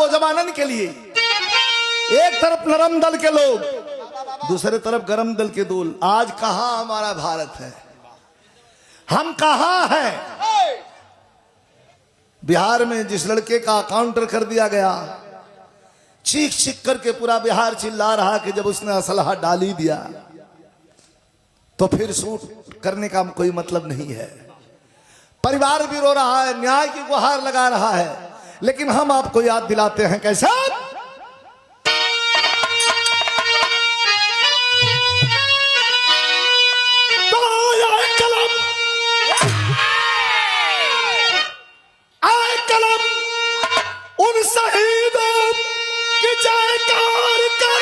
नौजवानन के लिए, एक तरफ नरम दल के लोग, दूसरे तरफ गरम दल के दोल। आज कहां हमारा भारत है, हम कहां हैं? बिहार में जिस लड़के का काउंटर कर दिया गया, चीख चीख करके पूरा बिहार चिल्ला रहा कि जब उसने असलहा डाल ही दिया तो फिर शूट करने का कोई मतलब नहीं है। परिवार भी रो रहा है, न्याय की गुहार लगा रहा है, लेकिन हम आपको याद दिलाते हैं कैसा? तो आए कलम उन शहीदों की जयकार कर,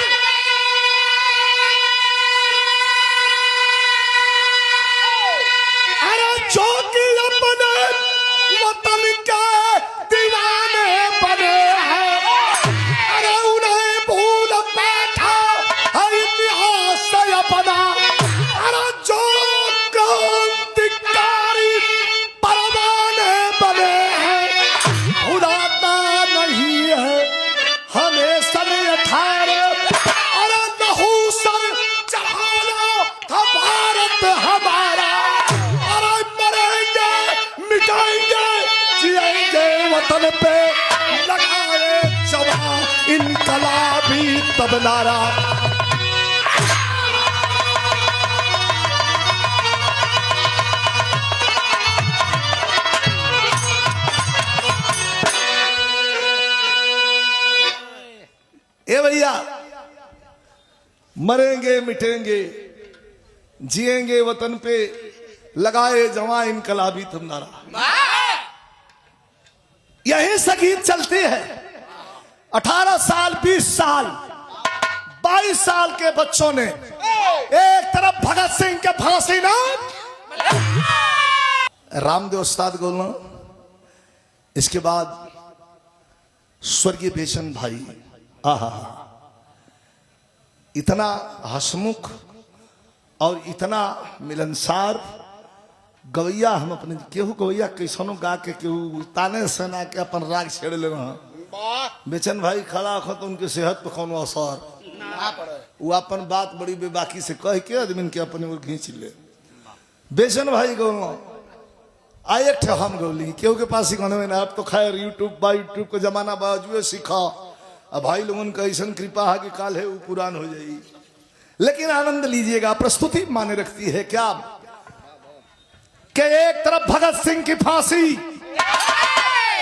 अरे जो कि अपने वतन के दीवाने बने हैं, अरे उन्हें भूल बैठा है इतिहास से अपना। अरे जो क्रांतिकारी परवाने बने हैं, भुलाता नहीं है हमें सन 18। अरे नहुसर चढ़ाना था भारत हमारा, अरे मरेंगे मिटाएंगे जिएंगे वतन पे, लगाए जवान इनकलाबी तब नारा। ए भैया, मरेंगे मिटेंगे जिएंगे वतन पे, लगाए जवां इनकलाबी तुम नारा। यही से गीत चलती है। 18 साल 20 साल 22 साल के बच्चों ने, एक तरफ भगत सिंह के फांसी ना, रामदेव उस्ताद गोलना, इसके बाद स्वर्गीय बेचन भाई, आहा, इतना हसमुख और इतना मिलनसार गवैया हम अपने केहू गवैया कैसनो गा के केहू ताने सना के अपन राग छेड़ ले रहा। बेचन भाई खड़ा हो तो उनके सेहत पर कौन असर, वो अपन बात बड़ी बेबाकी से कह के आदमी के अपने को खींच ले। बेचन भाई गौलो आए थे, हम गौली केहू के पास सिखाने में ना। अब तो खैर यूट्यूब का जमाना बाजुए सीखा, अब भाई लोगों का ऐसा कृपा है कि काल है वो पुरान हो जाएगी। लेकिन आनंद लीजिएगा, प्रस्तुति माने रखती है क्या कि एक तरफ भगत सिंह की फांसी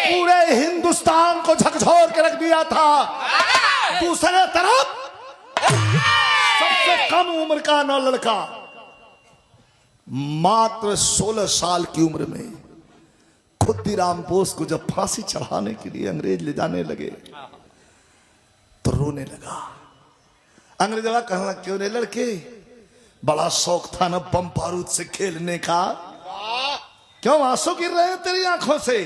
पूरे हिंदुस्तान को झकझोर के रख दिया था, दूसरे तरफ सबसे कम उम्र का नौ लड़का मात्र 16 साल की उम्र में खुद्दीराम बोस को जब फांसी चढ़ाने के लिए अंग्रेज ले जाने लगे तो रोने लगा। अंग्रेज कहना, क्यों रे लड़के, बड़ा शौक था ना बम बारूद से खेलने का, क्यों आंसू गिर रहे हैं तेरी आंखों से?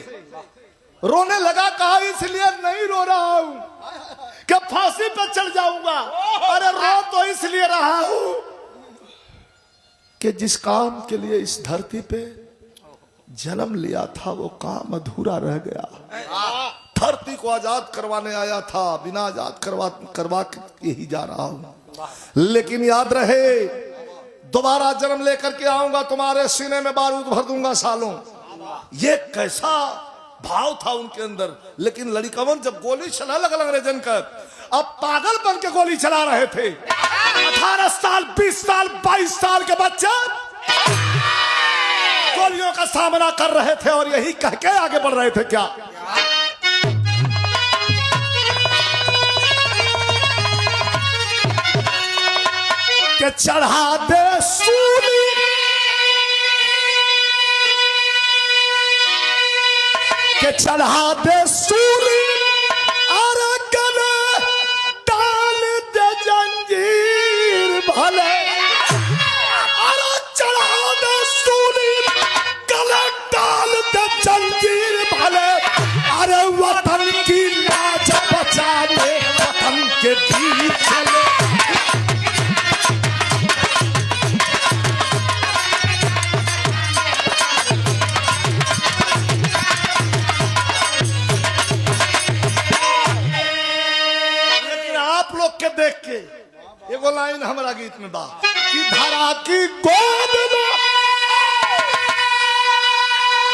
रोने लगा। कहा इसलिए नहीं रो रहा हूं कि फांसी पे चढ़ जाऊंगा, अरे रो तो इसलिए रहा हूं कि जिस काम के लिए इस धरती पे जन्म लिया था वो काम अधूरा रह गया। धरती को आजाद करवाने आया था, बिना आजाद करवा के ही जा रहा हूं। लेकिन याद रहे, दोबारा जन्म लेकर के आऊंगा, तुम्हारे सीने में बारूद भर दूंगा सालों। ये कैसा भाव था उनके अंदर। लेकिन लड़िकवन जब गोली चला लगल अंग्रेजन का, अब पागल बन के गोली चला रहे थे। 18 साल 20 साल 22 साल के बच्चे गोलियों का सामना कर रहे थे और यही कह के आगे बढ़ रहे थे क्या? के चढ़ा दे सूली, के चढ़ा दे सूली, अरे गले डाल दे जंजीर भले, अरे चढ़ा दे सूली, गले डाल दे जंजीर भले, अरे वतन की लाज बचाने वतन के बीच चले। हमारा गीत में बा कि धरा की गोद में,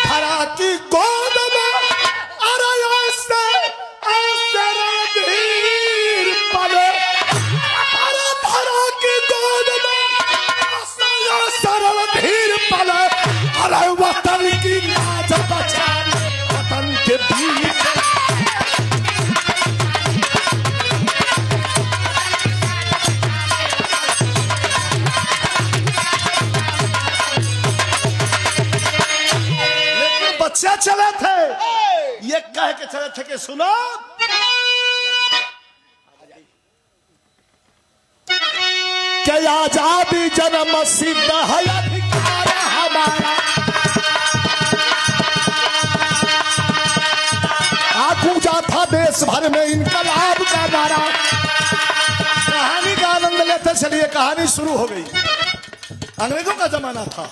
धरा की गोद में अरे ऐसे ऐसे रणधीर पले, अरे धरा की गोद में ऐसे ऐसे रणधीर पले, अरे वतन की लाज बचाने वतन के बीच बच्चे चले थे, ये कह के चले थे कि सुनो क्या आजादी जन्म सिद्ध है अधिकार हमारा, गूंजा था देश भर में इनकलाब का नारा। कहानी का आनंद लेते चलिए, कहानी शुरू हो गई। अंग्रेजों का जमाना था।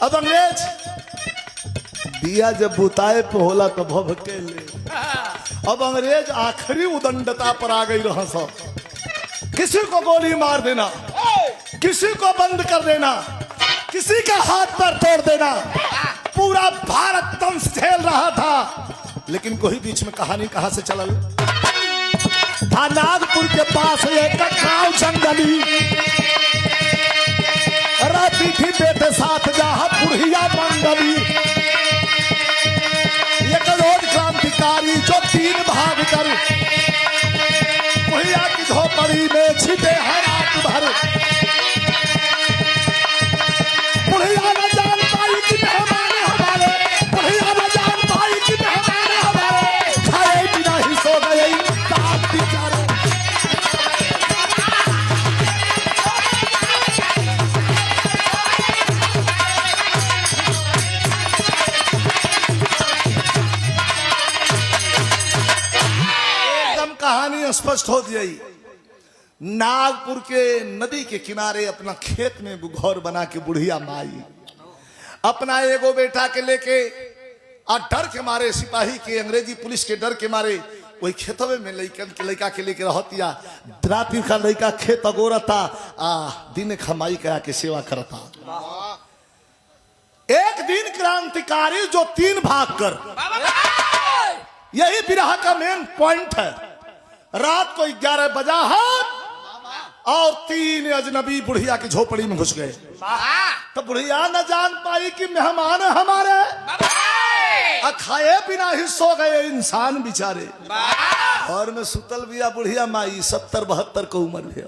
अब अंग्रेज दिया जब बुताए पे होला तो भभके ले। अब अंग्रेज आखिरी उदंडता पर आ गई रहा सब। किसी को गोली मार देना, किसी को बंद कर देना, किसी का हाथ पर तोड़ देना, पूरा भारत तंस झेल रहा था। लेकिन कोई बीच में कहानी कहां से चलल था। नागपुर के पास एक गांव जंगली रहती थी बेटे साथ जहां बुढ़िया मंगली। एक रोज क्रांतिकारी जो 3 भाग कर बुढ़िया की झोपड़ी में छिपे हैं रात भर। बुढ़िया न जान पाई कि मेहमान हमारे, बुढ़िया न जान पाई कि मेहमान हमारे, खाए बिना ही सो गए रात बेचारे। कहानी स्पष्ट हो गई। नागपुर के नदी के किनारे अपना खेत में घर बना के बुढ़िया माई अपना एगो बेटा के लेके और डर के मारे, सिपाही के अंग्रेजी पुलिस के डर के मारे वही खेतवे में लड़का के लेके रहतिया। रात्रि का लड़का खेत अगोरता दिन खमाई करा के सेवा करता। एक दिन क्रांतिकारी जो 3 भाग कर, यही विरह का मेन पॉइंट है। रात को 11 बजा है और 3 अजनबी बुढ़िया की झोपड़ी में घुस गए। तो बुढ़िया न जान पाई कि मेहमान हमारे, खाए बिना ही सो गए इंसान बेचारे। और में सुतल बिया बुढ़िया माई 70-72 को उम्र है।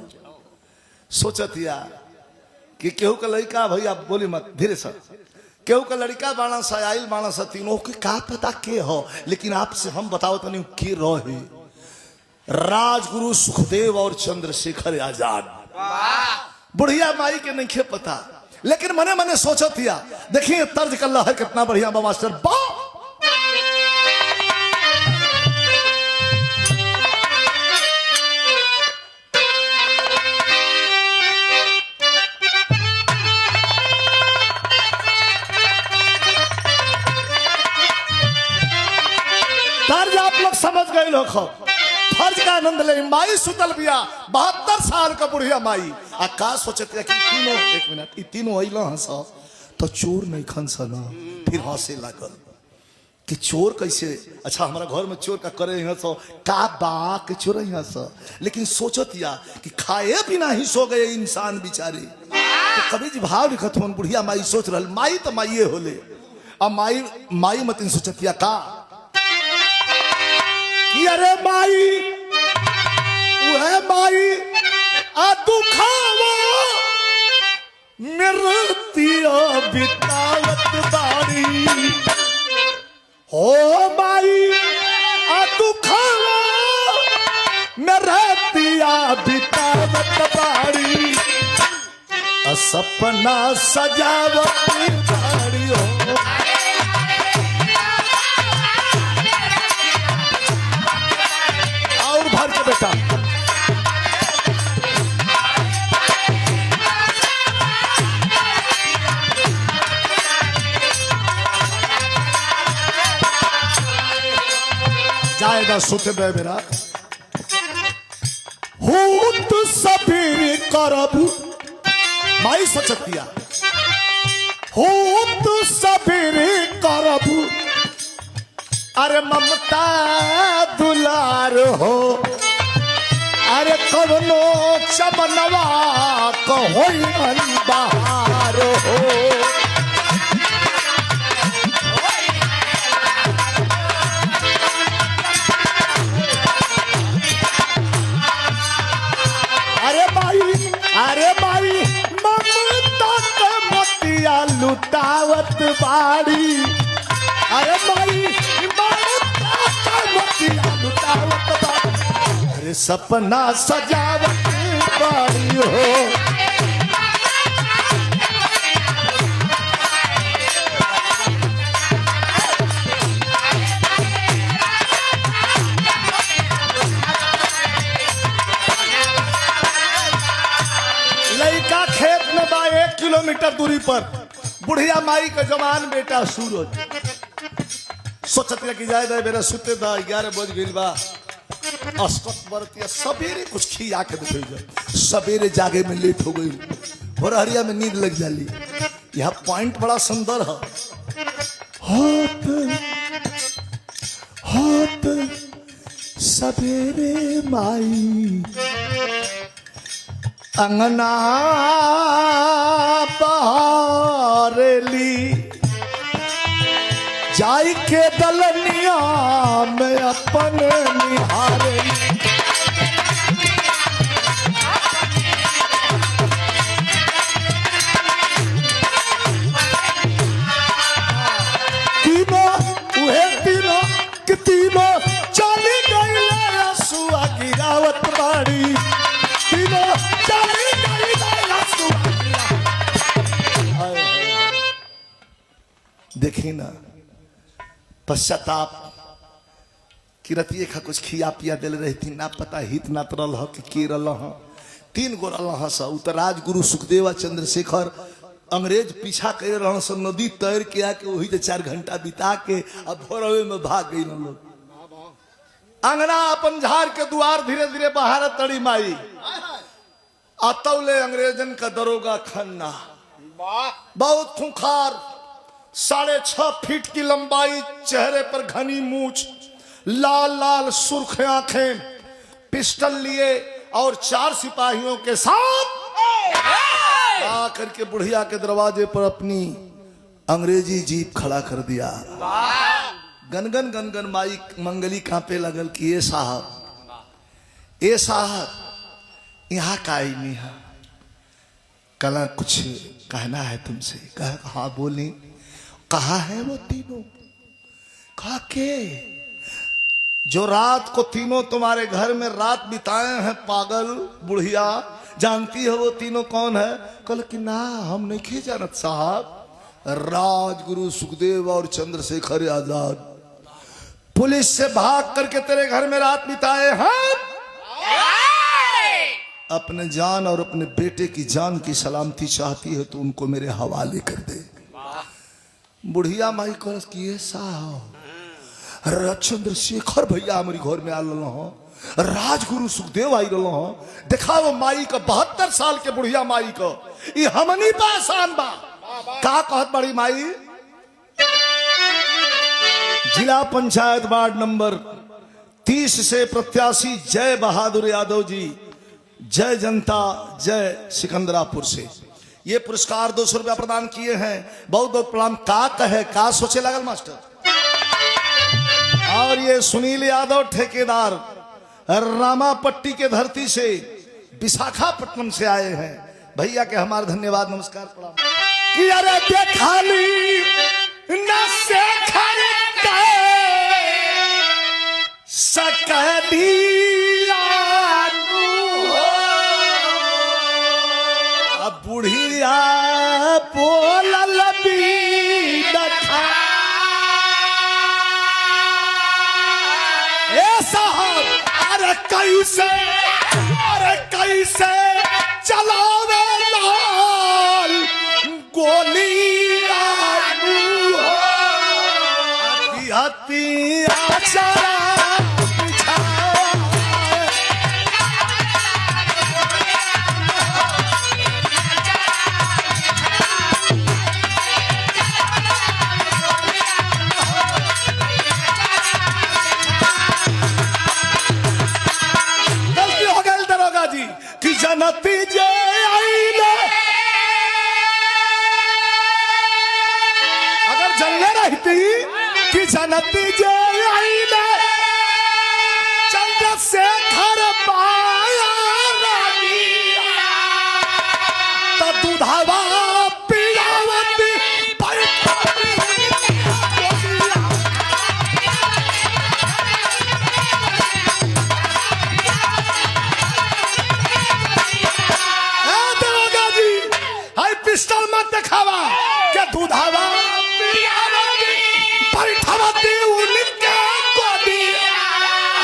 सोचतिया कि केहू का लड़का, भैया बोली मत धीरे से, केहू का लड़का बाणा सा आइल बाणा सा, तीनों के का पता के हो, लेकिन आपसे हम बताओ तो नहीं के रहे। राजगुरु सुखदेव और चंद्रशेखर आजाद। बुढ़िया माई के नहीं पता, लेकिन मने मने सोचतिया। देखिए तर्ज कर रहा है कितना बढ़िया बा मास्टर बा। तर्ज आप लोग समझ गए लोग, फर्ज का आनंद ले। माई सुतल बिया 72 साल का बुढ़िया माई। का सोचते कि तीनों, एक मिनट, तीनों अइला हंस तो चोर नहीं खनस ना। फिर हंसे लागल कि चोर कैसे, अच्छा हमारा घर में चोर का करे हंस का बा के चोर हंस। लेकिन सोचतिया कि खाए बिना ही सो गए इंसान बेचारे। तो कभी जी भाव लिखत हो बुढ़िया माई सोच रहा, माई तो माइये होले। अब माई मत सोचतिया का कि अरे माई वह माई आ दुखावा मेरतिया बितावत बाड़ी हो। माई आ दुखावा मेरतिया बितावत बाड़ी, सपना सजावत बाड़ी हो। भर के बेटा जाएगा सुत बे मेरा हूत सबेरे करब माई सोचतिया हो तू सबेरे करब अरे ममता दुलार हो अरे कवनो चमनवा कहो बहार हो अरे माई ममता के मोतिया लुटावत बाड़ी अरे माई ममता के मोतिया लुटावत बाड़ी अरे सपना सजावत बाड़ी हो लड़का खेत में बा 1 किलोमीटर दूरी पर बुढ़िया माई का जवान बेटा सूरज सोचत कि जाए दे मेरा सुते दा 11 बज गइल बा अस्कत बरतिया सवेरे कुछ खिया के दे जाए सवेरे जागे में लेट हो गई भोरहरिया में नींद लग जाली यह पॉइंट बड़ा सुंदर है हाथ हाथ सवेरे माई अंगना बहारेली जाई के दलनिया में अपन निहारेली तीनों उहे तीनों कि तीनों चली गई सुआ गिरावत बाड़ी तीनों देखी ना पश्चाताप किरतिए खा कुछ खिया पिया दिल रहती ना पता हित ना तरल ह कि के रल ह 3 गो रल ह सा उत्तराज गुरु सुखदेवा चंद्रशेखर अंग्रेज पीछा करे रहन स नदी तैर के आके वही 4 घंटा बिता के अब भोरवे में भाग गई लोग अंगना अपन झाड़ के द्वार धीरे धीरे बाहर तड़ी माई अतौले अंग्रेजन का दरोगा खन्ना बहुत खूंखार 6.5 फीट की लंबाई चेहरे पर घनी मूछ लाल लाल सुर्ख आंखें पिस्टल लिए और 4 सिपाहियों के साथ आकर के बुढ़िया के दरवाजे पर अपनी अंग्रेजी जीप खड़ा कर दिया गनगन गनगन माई मंगली कांपे लगल कि ये साहब यहाँ का ही नहीं है कला कुछ कहना है तुमसे कहा हाँ बोली कहा है वो तीनों कहा के जो रात को तीनों तुम्हारे घर में रात बिताए हैं पागल बुढ़िया जानती है वो तीनों कौन है कल कि ना हम नहीं जानत साहब राजगुरु सुखदेव और चंद्रशेखर आजाद पुलिस से भाग करके तेरे घर में रात बिताए हैं अपने जान और अपने बेटे की जान की सलामती चाहती है तो उनको मेरे हवाले कर दे बुढ़िया माई करस किए साहब चंद्रशेखर भैया हमारी घर में आ हो राजगुरु सुखदेव आई रहा हो देखा वो माई का 72 साल के बुढ़िया माई को ये हमनी बा आसान बा का कहत बड़ी माई जिला पंचायत वार्ड नंबर 30 से प्रत्याशी जय बहादुर यादव जी जय जनता जय सिकंदरापुर से ये पुरस्कार 200 रुपया प्रदान किए हैं बहुत बहुत प्रणाम का कहे का सोचे लगल मास्टर और ये सुनील यादव ठेकेदार रामापट्टी के धरती से विशाखापट्टनम से आए हैं भैया के हमारे धन्यवाद नमस्कार प्रणाम कि अरे देखाली न से अब बुढ़िया बोलल भी दखा अरे कैसे चलावे लाल गोली चलने रहती कि जनती जे आईले चंद्रशेखर पाया रानी तो दूधावा पियावती पिस्टल मत दिखावा क्या दूधावा बैठावती उनके गोदी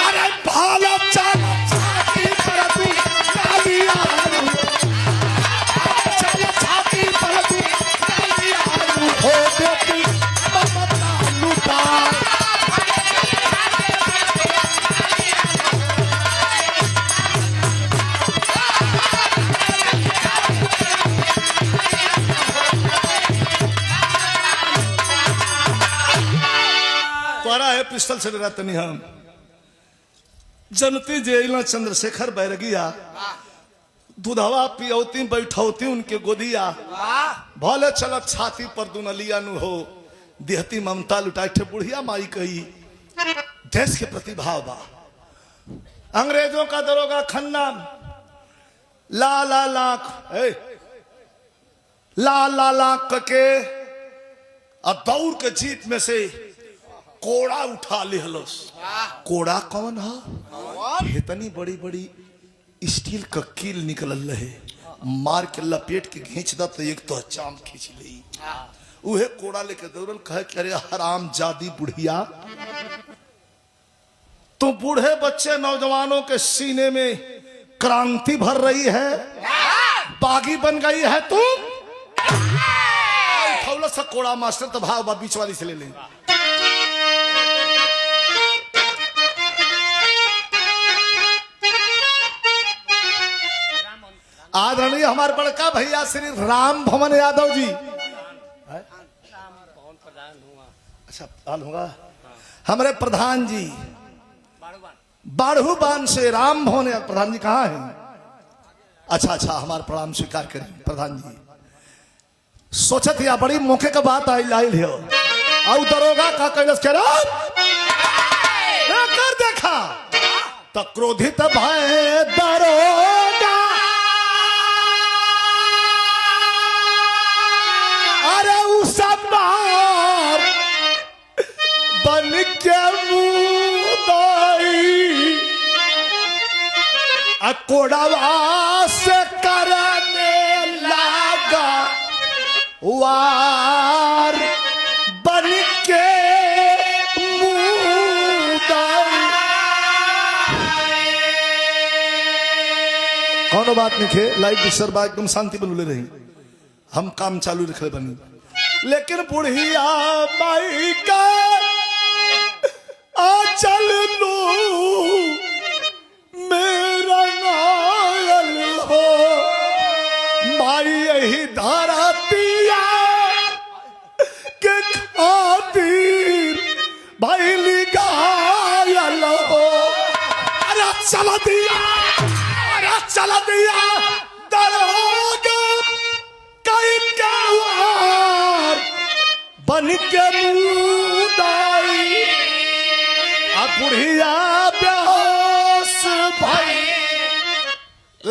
अरे भाला चल छाती पर तू डालिया चल छाती पर तू डालिया हो बेटी ममता लुटा है पिस्टल से डरा तनी हम जनती जेला चंद्रशेखर बैरगिया दूधवा पियौती बैठौती उनके गोदिया भले चलत छाती पर दुनलिया नु हो देहती ममता लुटाई ठे बुढ़िया माई कही देश के प्रति भाव बा अंग्रेजों का दरोगा खन्ना ला ला लाख ला ला लाख के दौड़ के जीप में से कोड़ा उठा ले हलस कोड़ा कौन है इतनी बड़ी बड़ी स्टील का कील निकल रहे मार के लपेट के खींच दा तो एक तो चाम खींच ली उहे कोड़ा लेके दौड़ल कहे कि अरे हराम जादी बुढ़िया तो बूढ़े बच्चे नौजवानों के सीने में क्रांति भर रही है बागी बन गई है तुम उठौला सा कोड़ा मास्टर तो भाव बीच वाली से ले ले आदरणीय हमारे बड़का भैया श्री राम भवन यादव जी अच्छा हाल होगा हमारे प्रधान जी बाढ़ूबान से राम भवन प्रधान जी कहाँ हैं अच्छा अच्छा हमारा प्रणाम स्वीकार करें प्रधान जी सोचत या बड़ी मौके का बात आई लाइल है और दरोगा का कैलस कह रहा कर देखा तो क्रोधित भय दरोगा अरे उस बार बन के मुदाई कोड़वा से करने लगा वार बन के मुदाई कौन बात नहीं खे लाइट डिस्टर्ब एकदम शांति बनले रही हम काम चालू रखे बनी लेकिन बुढ़िया माई का आंचल लो मेरा नायल हो माई यही धारा पिया के खातिर भाई घायल हो अरे चला दिया दरोगा बन के मुदाई बुढ़िया बेहोश भाई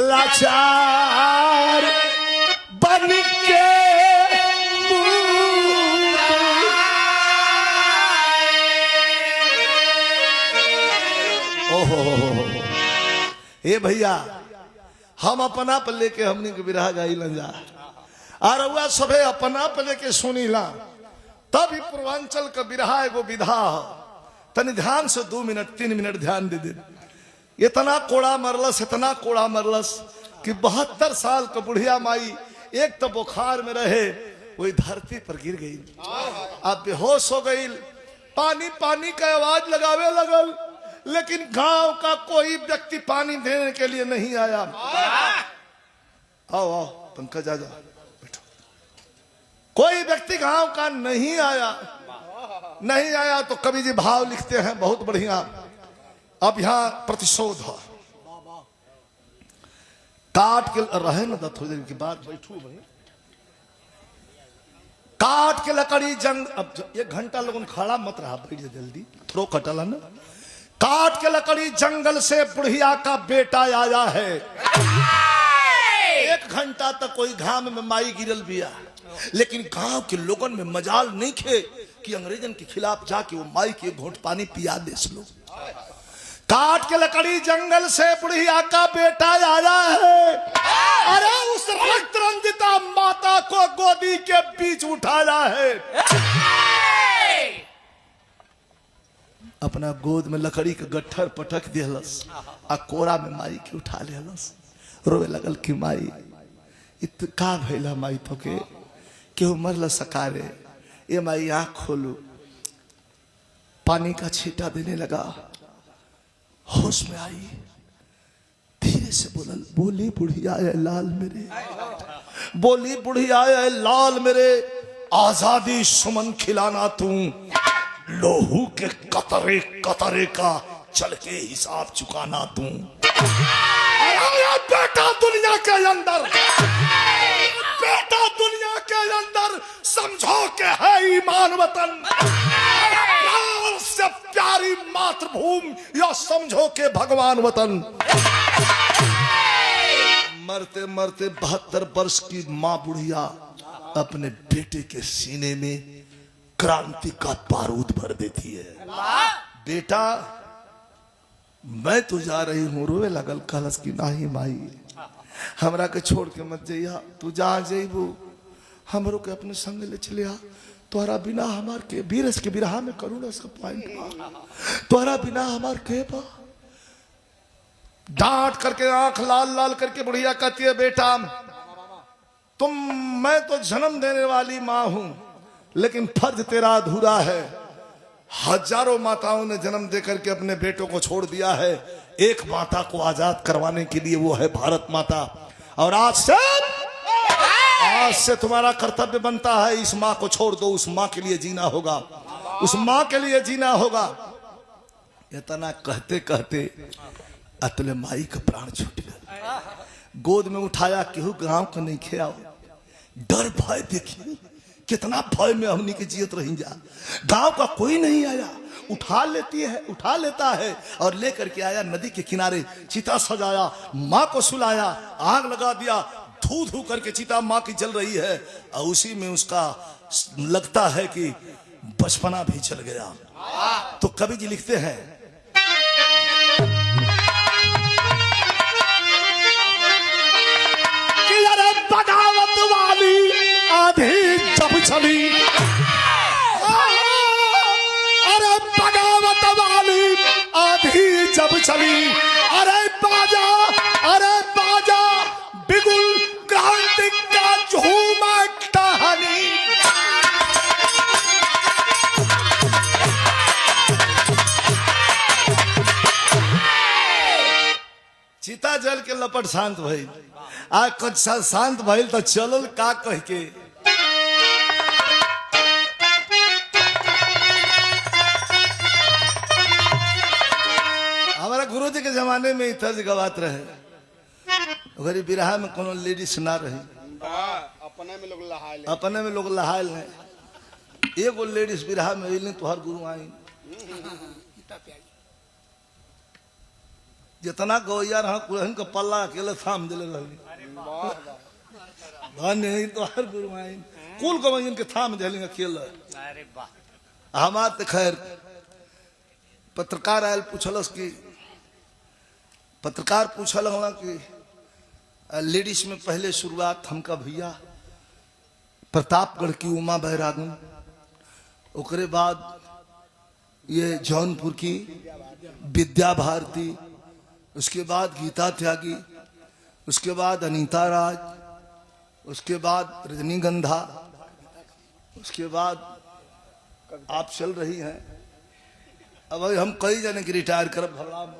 लाचार बन के ओहो ए भैया हम अपना पर लेके हमने के बिरहा गाई न जा और वह सभे अपना पर लेके सुनी ला तब पूर्वांचल का बिरहा एगो विधा तनि ध्यान से 2 मिनट 3 मिनट ध्यान दे दे इतना कोड़ा मरलस कि 72 साल का बुढ़िया माई एक तो बुखार में रहे वही धरती पर गिर गई अब बेहोश हो गई पानी पानी का आवाज लगावे लगल लेकिन गांव का कोई व्यक्ति पानी देने के लिए नहीं आया आओ आओ पंकज आजा बैठो कोई व्यक्ति गांव का नहीं आया तो कवि जी भाव लिखते हैं बहुत बढ़िया अब यहां प्रतिशोध है काट के रहे ना थोड़ी देर के बाद बैठू भाई काट के लकड़ी जंग, अब 1 घंटा लोगन खड़ा मत रहा, बैठ जा जल्दी, थ्रो कटला ना। काट के लकड़ी जंगल से बुढ़िया का बेटा आया है। 1 घंटा तक कोई घाम में माई गिरल बिया, लेकिन गांव के लोगन में मजाल नहीं खे कि अंग्रेजन के खिलाफ जाके वो माई के घोट पानी पिया दे लो। काट के लकड़ी जंगल से बुढ़िया का बेटा आया है। अरे उस रक्त रंजिता माता को गोदी के बीच उठाया है, अपना गोद में लकड़ी का गट्ठर पटक दिलस, आ कोरा में माई के उठा लेलस। रोवे लगल कि माई इत का भइला माई तो के केहू मरल सकारे। ये माई आँख खोलू, पानी का छींटा देने लगा, होश में आई, धीरे से बोली बुढ़िया है लाल मेरे, बोली बुढ़िया है लाल मेरे, आजादी सुमन खिलाना तू, लोहू के कतरे कतरे का चल के हिसाब चुकाना तू। बेटा दुनिया के अंदर, बेटा दुनिया के अंदर समझो के है ईमान वतन, प्यार से प्यारी मातृभूमि, या समझो के भगवान वतन। मरते मरते 72 वर्ष की माँ बुढ़िया अपने बेटे के सीने में क्रांति का बारूद भर देती है। बेटा मैं तो जा रही हूँ, रोवे लगल, कहलस की नाही माई हमरा के छोड़ के मत जइया, तू जहाँ जइबू हमरो के अपने संग ले चलिया, तोहरा बिना हमार के बीरस के बिरहा में करूँ इसका पॉइंट बा, तोहरा बिना हमार के बा। डांट करके आंख लाल लाल करके बुढ़िया कहती है बेटा मैं तो जन्म देने वाली माँ हूं, लेकिन फर्ज तेरा अधूरा है। हजारों माताओं ने जन्म देकर के अपने बेटों को छोड़ दिया है, एक माता को आजाद करवाने के लिए, वो है भारत माता। और आज से तुम्हारा कर्तव्य बनता है, इस माँ को छोड़ दो, उस माँ के लिए जीना होगा, उस माँ के लिए जीना होगा। इतना कहते कहते अतले माई का प्राण छूट गया। गोद में उठाया, केहू गांव का नहीं खेया, डर भय देखिए कितना भय में हमनी के जियत रही जा। गांव का कोई नहीं आया, उठा लेता है और लेकर के आया नदी के किनारे, चिता सजाया, माँ को सुलाया, आग लगा दिया, धू धू करके चिता माँ की जल रही है, और उसी में उसका लगता है कि बचपना भी चल गया। तो कवि जी लिखते हैं कि अरे बगावत वाली आधी जब चली, अरे बगावत वाली आधी जब चली, अरे बाजा बिगुल क्रांति का झूमा कहानी। चिता जल के लपट शांत भइल, आ कुछ शांत भइल तो चलल का कह के। हमारा गुरु जी के जमाने में तर्ज गवात रहे, अगर बिरहा में कोनो लेडीज ना रही, अपने में लोग लहायल है। एगो लेडीज बिरहा में अइले तो हर गुरु आई, जितना गवैया रहा कुलहन का पल्ला अकेले थाम दिले रही, धन्य तो हर गुरु आई कुल गवैयन के थाम दिले अकेले। हमार तो खैर पत्रकार आयल पूछलस कि, पत्रकार पूछल कि लेडीज में पहले शुरुआत हमका भैया प्रतापगढ़ की उमा बैरागन, ओकरे बाद ये जौनपुर की विद्या भारती, उसके बाद गीता त्यागी, उसके बाद अनीता राज, उसके बाद रजनीगंधा, उसके बाद आप चल रही हैं। अब हम कई जने की रिटायर कर भला मत।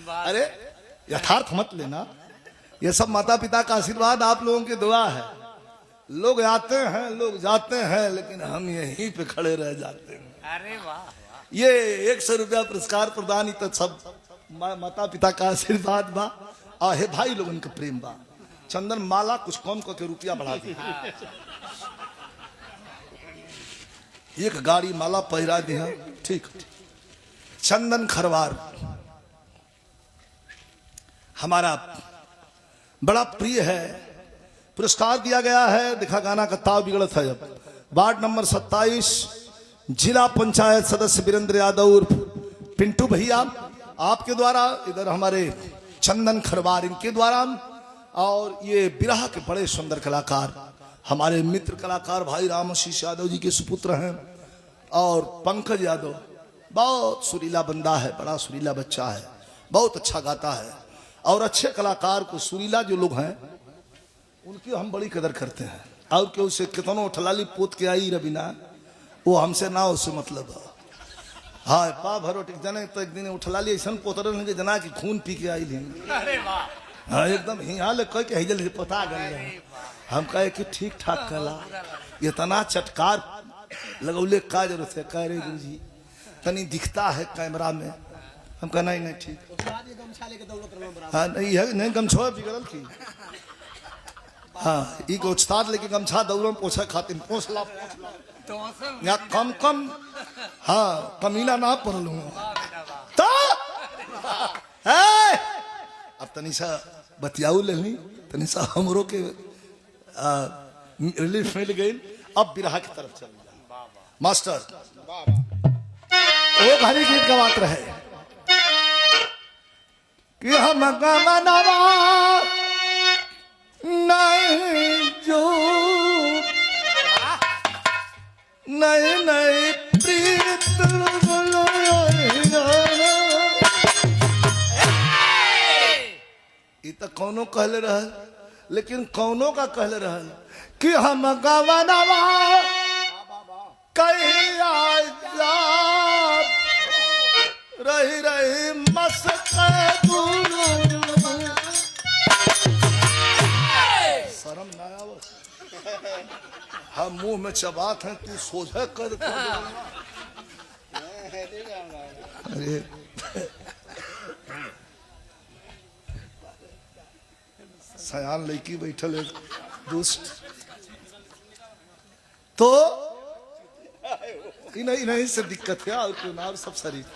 अरे यथार्थ मत लेना, ये सब माता पिता का आशीर्वाद, आप लोगों की दुआ है। लोग आते हैं, लोग जाते हैं, लेकिन हम यहीं पे खड़े रह जाते हैं। अरे वाह, ये 100 रुपया पुरस्कार प्रदान ही तो सब माता पिता का आशीर्वाद बा, आहे भाई लोगन का प्रेम बा। चंदन माला कुछ कम करके रुपया बढ़ा दी, एक गाड़ी माला पहिरा दी है, ठीक। चंदन खरवार हमारा बड़ा प्रिय है, पुरस्कार दिया गया है। देखा गाना का ताव बिगड़त है। जब वार्ड नंबर 27 जिला पंचायत सदस्य वीरेंद्र यादव उर्फ पिंटू भैया आपके द्वारा, इधर हमारे चंदन खरवार इनके द्वारा, और ये बिरहा के बड़े सुंदर कलाकार हमारे मित्र कलाकार भाई रामशीष यादव जी के सुपुत्र हैं, और पंकज यादव बहुत सुरीला बंदा है, बड़ा सुरीला बच्चा है, बहुत अच्छा गाता है। और अच्छे कलाकार को सुरीला जो लोग हैं उनकी हम बड़ी कदर करते हैं। और क्यों उसे कितनों ठलाली पोत के आई रबीना, वो हमसे ना उससे मतलब है। हाँ पा भरो टिक जाने तो एक दिन उठलाली ऐसा पोतर जना की खून पी के आई लेंगे। हाँ एकदम हियाल कह के हिजल पता गए। हम कहे कि ठीक ठाक कला इतना चटकार लगौले का जरूरत है, कह रहे गुरु जी तनी दिखता है कैमरा में। हम कहा नहीं ठीक। हाँ नहीं है, नहीं गमछा बिगड़ल की। हाँ ई उस्ताद लेके गमछा दौड़ पोछा खातिर पोछ ला या कम कम। हाँ कमीना ना पढ़ लू तो अब तनिषा बतियाऊ लेनी, तनिषा हमरों के रिलीफ मिल गई। अब बिरहा की तरफ चल मास्टर वो घरी गीत गवात रहे कि हम गमनवा नहीं जो नहीं नहीं प्रीत ये तो कौनो कहले रह, लेकिन कौनो का कहले रह कि हम गवनवा कहिया रही रही मस्त शर्म ना आवत। हम मुंह में चबात हैं तू सोझा कर। अरे सयान लड़की बैठल है दुष्ट तो नहीं से दिक्कत है। और क्यों ना सब शरीफ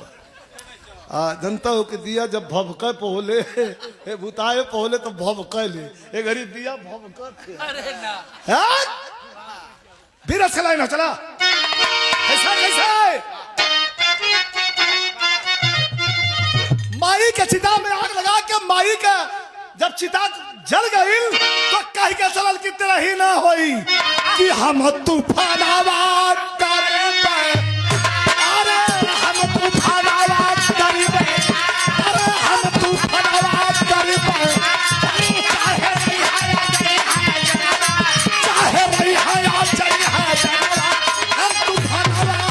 जनता हो के दिया जब भभका पहले भूताए पहले तो भभका ले ए घड़ी दिया भभका बीरा चला ना चला कैसा कैसा माई के चिता में आग लगा के माई का जब चिता जल गई तो कह के चलल की तरह ही ना होई कि हम तूफान आवाज करे पे। अरे हम तूफान आवाज करे पे, अरे हम तूफान आवाज करे पे। चाहे रही हया चाहिए हम तूफान आवाज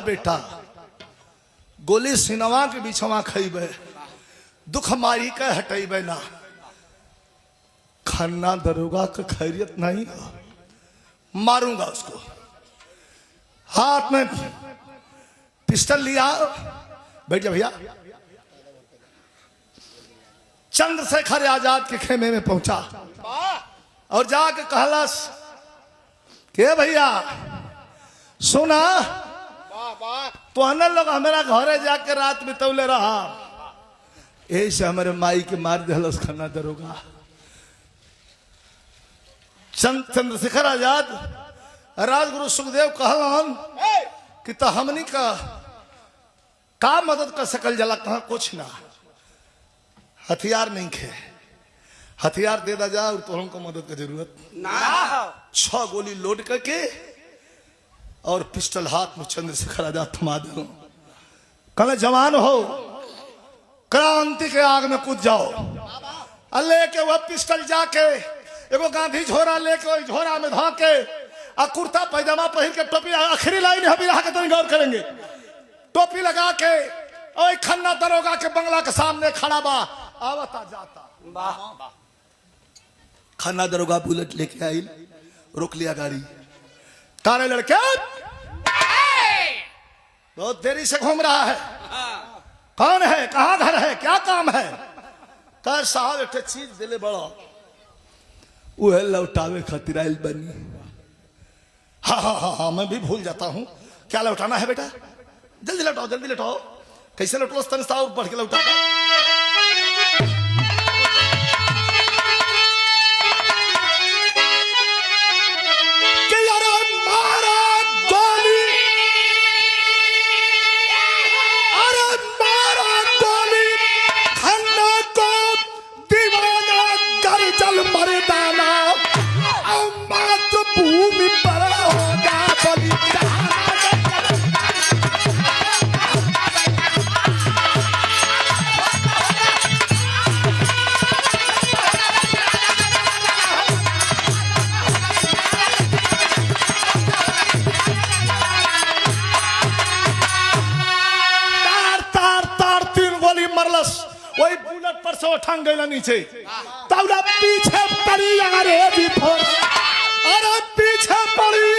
बेटा गोली सिनवा के बिछवा खइबे दुख मारी के हटेबे ना। खन्ना दरोगा का खैरियत नहीं मारूंगा उसको। हाथ में पिस्टल लिया, बैठ जा भैया। चंद्रशेखर आजाद के खेमे में पहुंचा और जाके कहलस के भैया सुना तो अनल लोग हमारा घरे जाके रात बितौले रहा, ऐसे हमारे माई के मार दिलस खन्ना दरोगा। चंद्रशेखर आजाद राजगुरु सुखदेव कहलन कि तो हमनी का मदद कर सकल जला, कहा कुछ ना, हथियार नहीं खे, हथियार दे दा जा और तो हमको मदद की जरूरत ना। 6 गोली लोड करके और पिस्टल हाथ में चंद्रशेखर आजाद थमा दो, कल जवान हो क्रांति के आग में कूद जाओ। लेके वह पिस्टल जाके एगो गांधी झोरा लेके झोरा में धो के आ कुर्ता पैजामा पहन के टोपी, आखिरी लाइन हबी रहा के तनी गौर करेंगे, टोपी लगा के और खन्ना दरोगा के बंगला के सामने खड़ा बा, आवता जाता। खन्ना दरोगा बुलेट लेके आई, रोक लिया गाड़ी, तारे लड़के बहुत देरी से घूम रहा है, कौन है, कहाँ घर है, क्या काम है? कह साहब एक चीज दिले बड़ा, वो है लौटावे खातिर आइल बनी। हाँ हाँ हाँ हाँ मैं भी भूल जाता हूँ, क्या लौटाना है बेटा? जल्दी लौटाओ, जल्दी लौटाओ। कैसे लौटो? तनिष्ठा बढ़ के लौटा। वही बुलेट पर से उठंग गई नीचे, तब पीछे पड़ी अंग्रेजी फोर्स, अरे पीछे पड़ी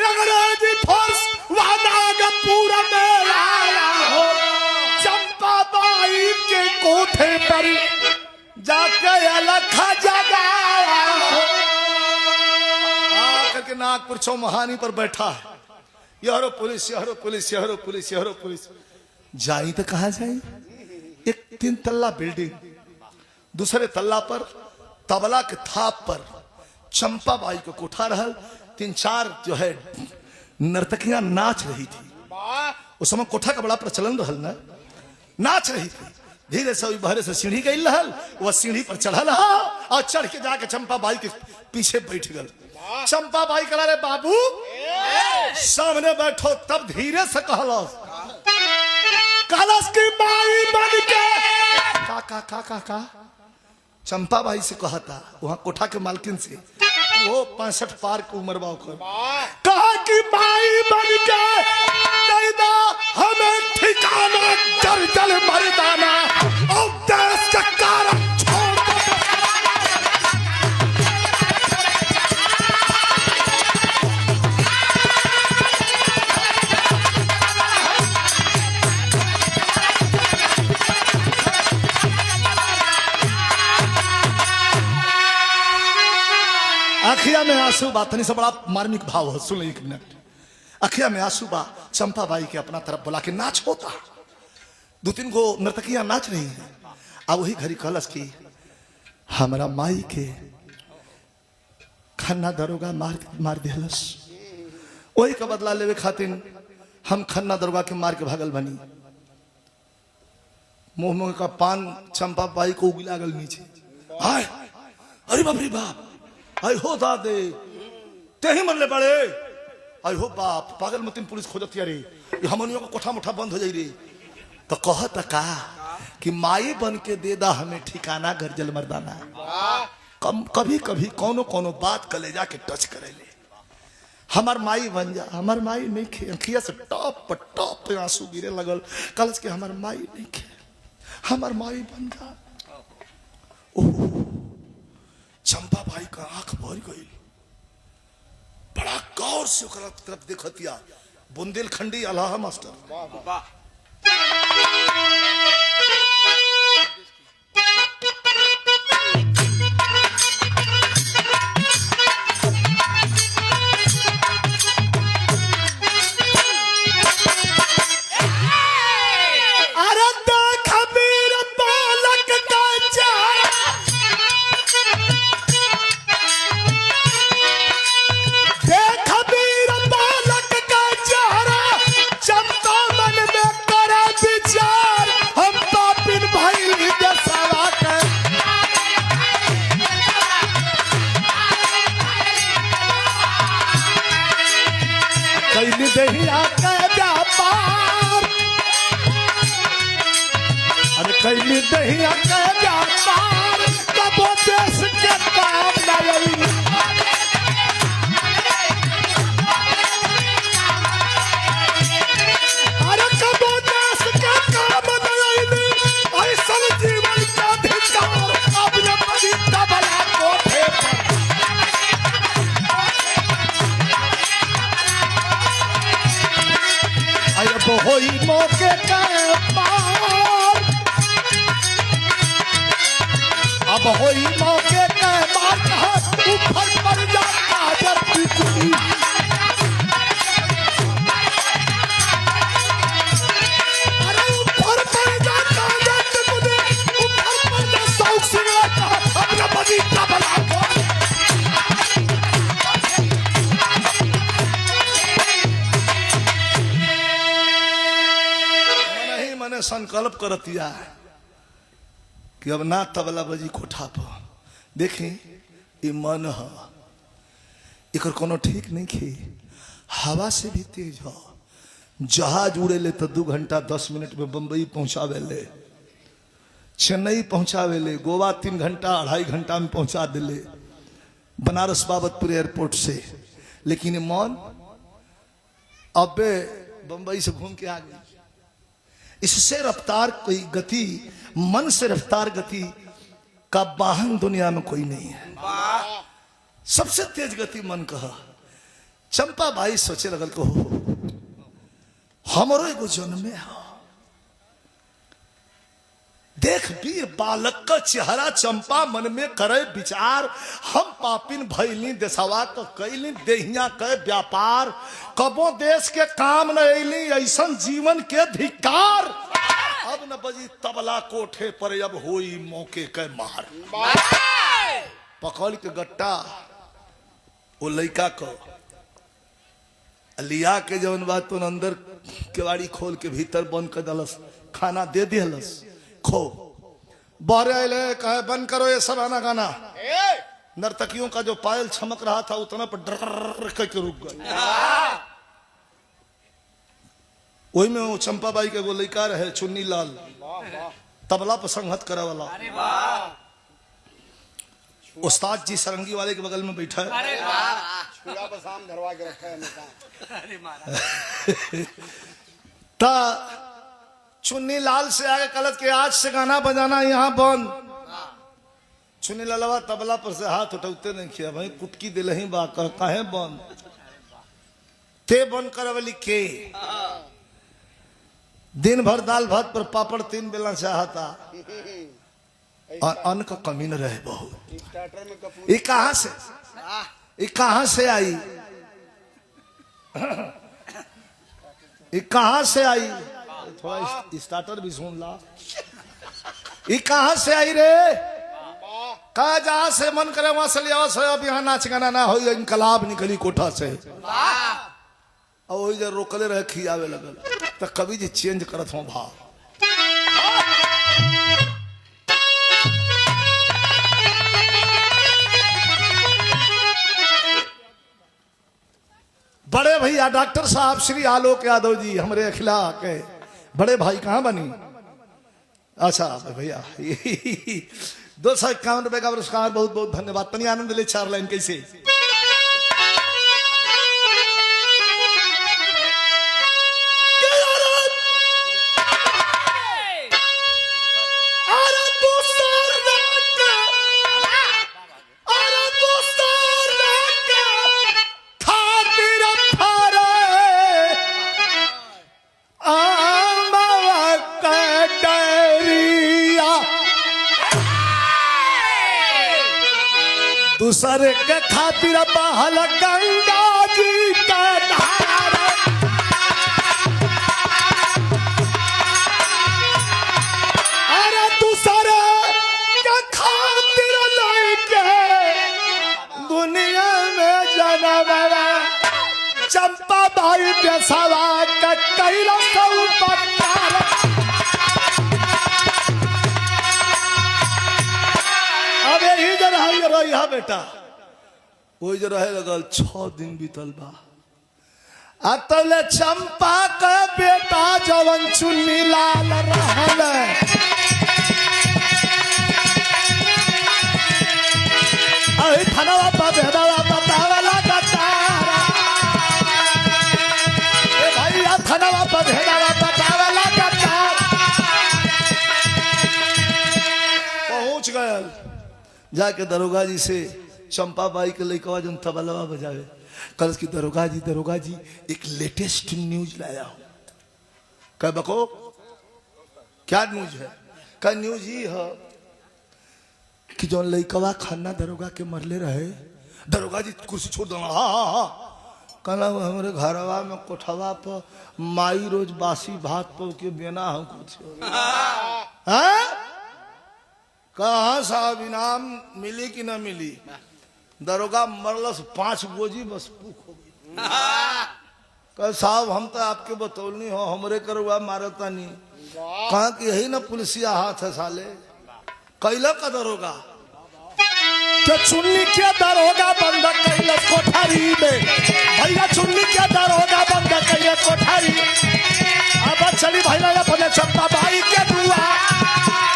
अंग्रेजी फोर्स, वहां नागपुर में आया हो, चंपा बाई के कोठे पर जाके अलखा जगाया हो। आकर के नागपुर चौमहानी पर बैठा है, यहरो पुलिस, यहरो पुलिस, यहरो पुलिस, यहरो पुलिस। जाई तो कहा जाई? एक 3 तल्ला बिल्डिंग, दूसरे तल्ला पर तबला के थाप पर चंपा बाई को कोठा रहल, 3-4 जो है नर्तकियां नाच रही थी। उस समय कोठा का बड़ा प्रचलन रहल ना, नाच रही थी। धीरे से बहरे से सीढ़ी गई रहल, वह सीढ़ी पर चढ़ल और चढ़ के जाके चंपा बाई के पीछे बैठ गल। चंपा बाई कहा रे बाबू सामने बैठो, तब धीरे से कहला कलश की माई बन के का चंपा बाई से कहता, वहां कोठा के मालकिन से, वो 65 पार की उम्र बा, कहा कि माई बन के दैदा हमें ठिकाना कर जल मर्दाना और देश का कारण छोड़ दो। अखिया में आंसू बा, तनी से बड़ा मार्मिक भाव हो, सुन 1 मिनट। अखिया में आंसू बा, चंपा बाई के अपना तरफ बुला के नाच होता, 2-3 गो नर्तकियां नाच रही हैं। अब वही घड़ी कहलस की हमारा माई के खन्ना दरोगा मार दिलस, वही का बदला लेवे खातिर हम खन्ना दरोगा के मार के भागल बनी। मुंह में का पान चंपा बाई को उगला गल नीचे, हाय अरे बाप रे बाप, आई हो दादे ते ही मरले पड़े, आई हो बाप पागल मतीन पुलिस खोजती रे, हमनियों का कोठा मोठा बंद हो जाई रे। तो कहत का कि माई बन के दे दा हमें ठिकाना घर जल मर्दाना। कभी कभी कोनो कोनो बात कलेजा के टच करे ले, हमार माई बन जा, हमार माई नहीं खे, अखिया से टॉप पे आंसू गिरे लगल, कलश के हमार माई नहीं खे, हमार माई बन जा। चंपा भाई का आंख भर गई, बड़ा गौर से तरफ देखतिया, बुंदेलखंडी अलाहा मास्टर। कबीर देहिया के व्यापार कबो देश के काम न आई। अरे कबो देश के काम न आई, ऐसा जीवन का धिक्कार अब न बनी तबला कोठे पर। अब होई मौके का पार, अब होई मौके का मार कहा ऊपर पड़ जाता जब बिजली। अरे ऊपर पड़ जाता जब बिजली, ऊपर पड़ जाता शौक से आता अपना बनी तबला को। मैंने संकल्प करतिया कि अब ना तबला बजी कोठा पर। देखें ये मन है, एक कोनो ठीक नहीं खे, हवा से भी तेज हो। जहाज उड़े ले तो 2 घंटा 10 मिनट में बंबई पहुंचावे ले, चेन्नई पहुंचावे ले, गोवा 3 घंटा 2.5 घंटा में पहुंचा दिले, बनारस बाबतपुर एयरपोर्ट से। लेकिन मन अबे बंबई से घूम के आ गई। इससे रफ्तार कोई गति, मन से रफ्तार गति का वाहन दुनिया में कोई नहीं है। सबसे तेज गति मन का। चंपा बाई सोचे लगल को हमरो एगो जन्मे है। देख वीर बालक का चेहरा चंपा मन में करे विचार, हम पापिन भैली देशवा का कैली देहिया के व्यापार, कबो देश के काम न ऐली ऐसन जीवन के धिक्कार। अब न बजी तबला कोठे पर अब होई मौके के मार। पकड़ के गट्टा वो लड़का को लिया के जवन बात तो अंदर केवाड़ी खोल के भीतर बंद कर दलस, खाना दे दिलस, खो बारे आए कहे बंद करो ये सब आना गाना। नर्तकियों का जो पायल चमक रहा था उतना पर डर करके रुक गए। वही में वो चंपाबाई के वो लड़का रहे चुन्नी लाल, तबला पर संगत करे वाला। उस्ताद जी सरंगी वाले के बगल में बैठा है। ता चुन्नी लाल से आगे कलत के आज से गाना बजाना यहाँ बंद। चुन्नी लालवा तबला पर से हाथ उठाते नहीं किया, भाई कुटकी दिल ही बा काहे बंद ते बंद करवली के। दिन भर दाल भात पर पापड़ 3 बेला चाहता और अन्न का कमी न रहे बहुत। ये कहां से, ये कहां से आई, ये कहां से आई? थोड़ा स्टार्टर भी सुन ला। ये कहां से आई रे? कहा जहां से मन करे वहां से ले आओ। अब यहाँ नाच गाना ना हो, इनकलाब निकली कोठा से और इधर रोकले रहे खियावे लगल। तो कवि जी चेंज करत हूँ भाव। बड़े भैया डॉक्टर साहब श्री आलोक यादव जी हमारे अखिला के बड़े भाई कहाँ बनी? अच्छा भैया 251 रुपए का पुरस्कार, बहुत बहुत धन्यवाद। तनी आनंद ले 4 लाइन कैसे। दूसरे के खातिर बहल गंगा जी का धार। अरे दूसरे के खातिर लइके दुनिया में जनमवा चंपा बाई बेसवा के कैला सौ पत्थर। अब यही जरा रहा बेटा, वो जो रहे लगल 6 दिन बीतल बा। अतले चंपा के बेटा जवन चुन्नी लाल रहल जाके दरोगा जी से चंपा बाई के लइकवा जो तबलवा बजावे कल की दरोगा जी एक लेटेस्ट न्यूज लाया हूं। कह बको क्या न्यूज है? का न्यूज ही है कि जो लइकवा खन्ना दरोगा के मरले रहे, दरोगा जी कुर्सी छोड़ दो। हाँ कहना हमारे घरवा में कोठवा पर माई रोज बासी भात पर के बिना हम कुछ कहा साहब इनाम मिली कि ना मिली? दरोगा मरलस 5 गोजी बस भूख हो गई। कह साहब हम तो आपके बतौलनी हो हमरे करुआ मारता नहीं। कहा कि यही ना पुलिसिया हाथ है साले। कैला का दरोगा के चुन्नी के दरोगा बंद कैले कोठारी में, भैया चुन्नी के दरोगा बंद कैले कोठारी। अब चली भैया अपने चंपा बाई के दुआ,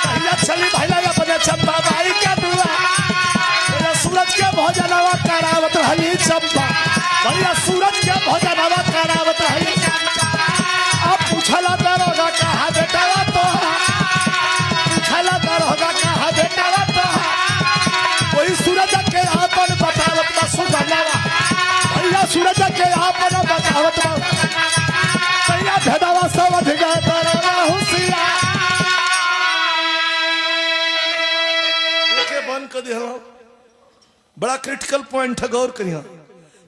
भैया चली भैया अपने चंपा बाई के दुआ। सूरज के भोजनवा करावत हली चंपा, भैया सूरज के भोजनवा करावत हली। अब पूछला दरोगा कहा बेटावा तो, पूछला दरोगा कहा बेटावा तो। वही सूरज के आपन बतावत बा सुगंधवा, भैया सूरज के आपन बतावत बा। भैया भेदवा सब अधिका दरोगा होशियार। के बंद कर दिया। बड़ा क्रिटिकल पॉइंट है, गौर करिए।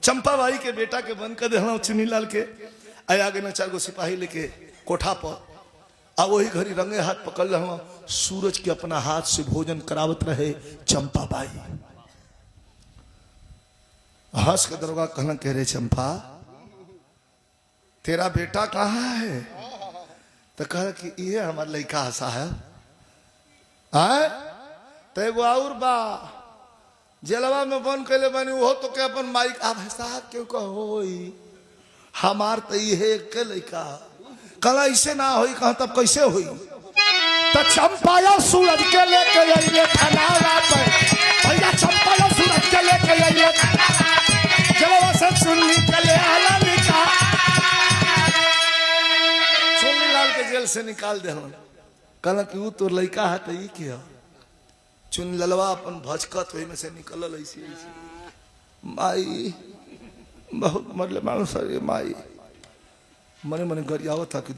चंपा बाई के बेटा के बंद कर दिया चुन्नी लाल के। आगे न 4 गो सिपाही लेके कोठा पर आ वही घड़ी रंगे हाथ पकड़ रहा सूरज के अपना हाथ से भोजन करावत रहे चंपा बाई। हंस के दरोगा कहना कह रहे चंपा तेरा बेटा कहाँ है? तो कह कि ये हमारा लड़का हंसा है। तो एगो और बा जेलवा में बंद कैले बनी वो तो के अपन माइक आप साहब क्यों कहो हमार तो ये के लड़का कला ऐसे ना होई कहा तब कैसे हुई? तो चंपाया सूरज के लेके आइए थानावा पे, भैया चंपाया सूरज के लेके आइए जेलवा से चुन्नी के ले आला निकाल। चुन्नी लाल के जेल से निकाल दे। कहला कि वो तो लड़का है तो ये क्या? चुन ललवा अपन भचकत वही में से निकल ऐसी माई बहुत मरले मानुस माई मने मने गरियाव था कि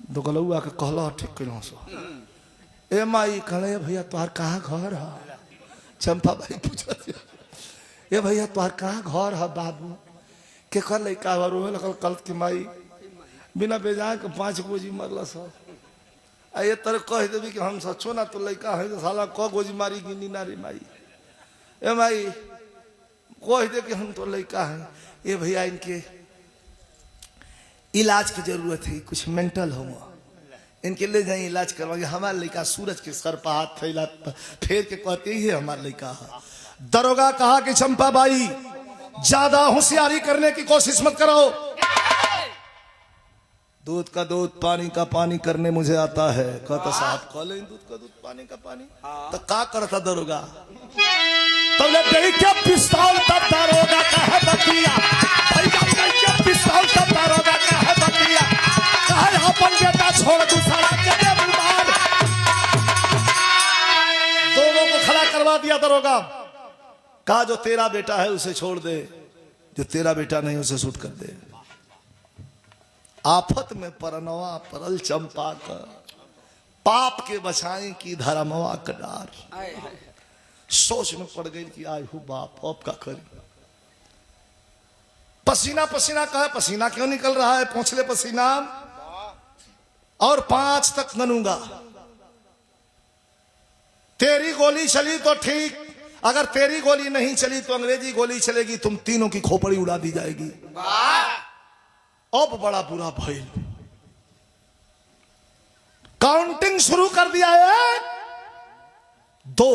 दोगलुआ के कहला ठीक करो सो ए माई कहले भैया तोहार कहाँ घर है? चंपा भाई पूछा ए भैया तोहार कहाँ घर है बाबू? के कर लड़का रोहे लगल कल की माई बिना बेजा के 5 गोजी मरल सब। आ ये तरह कह देवी कि हम सचो ना तो लड़का है तो साला क गोजी मारी गिनी ना रे माई। ए माई कह दे कि हम तो लड़का है। ये भैया इनके इलाज की जरूरत है, कुछ मेंटल हो इनके ले जाए इलाज करवाएंगे। हमारा लड़का सूरज के सर पर हाथ फैला फेर के कहते ही है हमारा लड़का है। दरोगा कहा कि चंपा बाई ज्यादा होशियारी करने की कोशिश मत करो। दूध का दूध पानी का पानी करने मुझे आता है। कहता साहब कह ले दूध का दूध पानी का पानी तो का करता दरोगा? तो ले देख के पिस्तौल तब दरोगा का है बतिया, भैया देख के पिस्तौल तब दरोगा का है बतिया। कहे अपन बेटा छोड़ दूसरा के दे बीमार। दोनों को खड़ा करवा दिया दरोगा। कहा जो तेरा बेटा है उसे छोड़ दे, जो तेरा बेटा नहीं उसे शूट कर दे। आफत में परनवा परल चंपा का पाप के बचाए की धर्मवा का डार। सोच में पड़ गई कि आय हूँ बाप अब का करी। पसीना पसीना कहा पसीना क्यों निकल रहा है? पहुंचले पसीना और 5 तक गनूंगा। तेरी गोली चली तो ठीक, अगर तेरी गोली नहीं चली तो अंग्रेजी गोली चलेगी, तुम तीनों की खोपड़ी उड़ा दी जाएगी। अब बड़ा बुरा भइल। काउंटिंग शुरू कर दिया है 2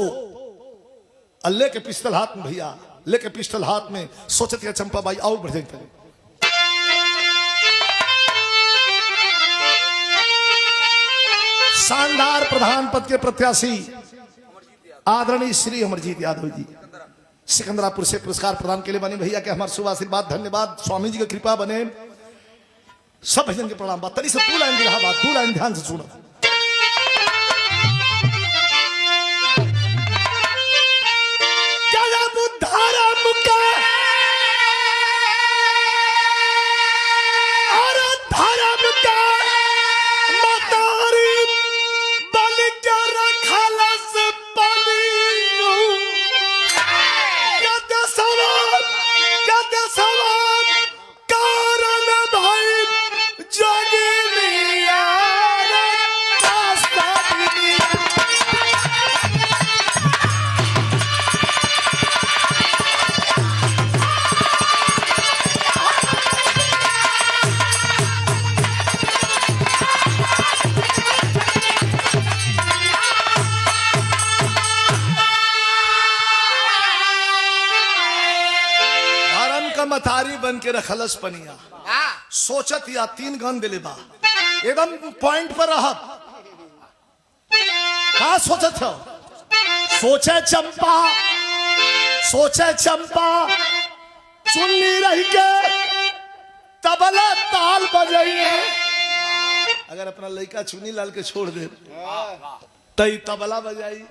अल्ले के पिस्टल हाथ में भैया लेके पिस्टल हाथ में सोचती है चंपा बाई और बढ़ जाए। शानदार प्रधान पद के प्रत्याशी आदरणीय श्री अमरजीत यादव जी सिकंदरापुर से पुरस्कार प्रदान के लिए बने। भैया के हमारे शुभ आशीर्वाद धन्यवाद, स्वामी जी की कृपा बने। सब भजन के प्रणाम। बात तरी से 2 लाइन रहा बात, 2 लाइन ध्यान से सुनो। बन के रखलस पनिया सोचत या 3 गन दिले बा एकदम पॉइंट पर रह का सोचत हो सोचे चंपा चुन्नी रही के तबला ताल बजाई है। अगर अपना लड़का चुन्नी लाल के छोड़ दे तई तबला बजाई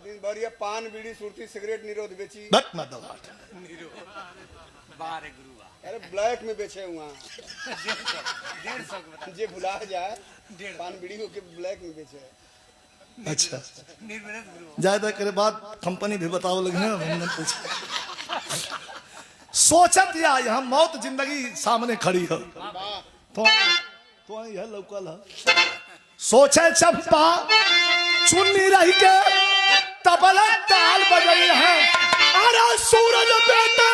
दिन भर ये पान बीड़ी सुरती सिगरेट निरोध बेची बट मत दबा अरे ब्लैक में बेचे हुआ जे भुला जाए पान बीड़ी को के ब्लैक में बेचे। अच्छा ज्यादा करे बाद कंपनी भी बताओ लगे हमने पूछा सोचत या यहाँ मौत जिंदगी सामने खड़ी हो तो यह लौकल है सोचे चंपा चुन्नी रही के तबला ताल बजाई है। अरे सूरज बेटा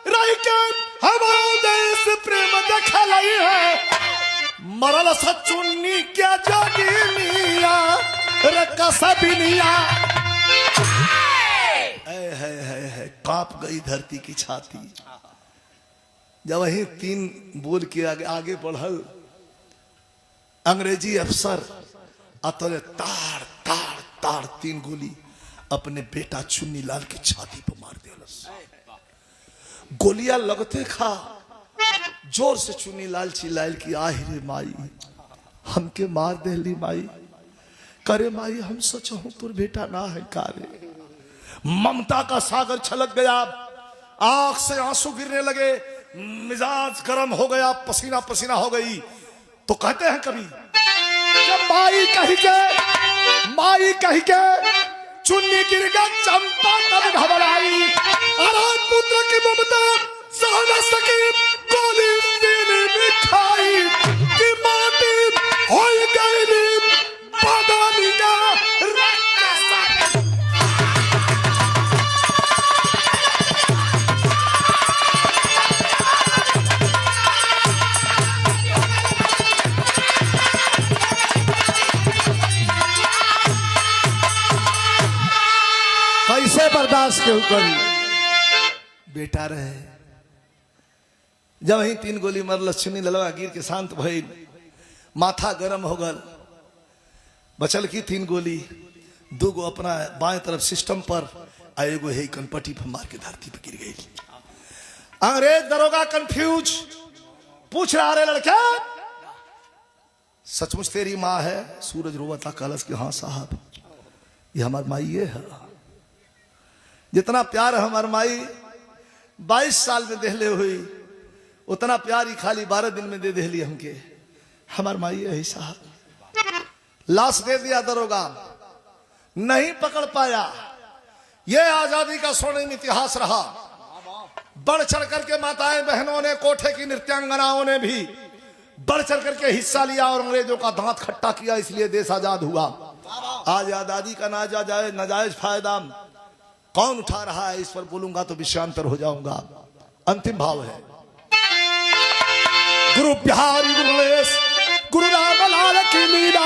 रही के हमारा देश प्रेम देखा लई है मरल सचुन्नी क्या जोगिनिया रे कसबिनिया है कांप गई धरती की छाती जब वही 3 बोल के आगे बढ़ल अंग्रेजी अफसर अतरे तार तार तार 3 गोली अपने बेटा चुन्नी लाल की छाती पर मार दिया। गोलियां लगते खा जोर से चुन्नी लाल चिल्लायल की आहिरे माई हमके मार देली माई करे माई हम सोचा हूं तुर बेटा ना है कारे ममता का सागर छलक गया आंख से आंसू गिरने लगे मिजाज गर्म हो गया पसीना पसीना हो गई। तो कहते हैं कभी जब माई कही के चुन्नी गिर गया चंपा तब घबराई अरे पुत्र की ममता सह न सकी गोली सीने में खाई कि माटी हो गई बदनी का कैसे बर्दाश्त क्यों करी बेटा रहे जब वही 3 गोली मरल चुन्नी ललवा गिर के शांत भइल माथा गरम हो गल बचल की 3 गोली 2 गो अपना बाएं तरफ सिस्टम पर एगो है कनपट्टी पर मार के धरती पर गिर गई। अंग्रेज दरोगा कंफ्यूज पूछ रहा रे लड़का सचमुच तेरी माँ है सूरज रोवता कलश के हाँ साहब ये हमारी माई ये है जितना प्यार हमार माई 22 साल में देहले हुई उतना प्यार ही खाली 12 दिन में दे देली हमके हमार माई है साहब। लाश दे दिया दरोगा नहीं पकड़ पाया ये आजादी का स्वर्णिम इतिहास रहा। बढ़ चढ़ करके माताएं बहनों ने कोठे की नृत्यांगनाओं ने भी बढ़ चढ़ करके हिस्सा लिया और अंग्रेजों का दांत खट्टा किया इसलिए देश आजाद हुआ। आज आजादी का नाजायज फायदा कौन उठा रहा है इस पर बोलूंगा तो विषयांतर हो जाऊंगा। अंतिम भाव है गुरु बिहारी गुरु राम लाल की लीला।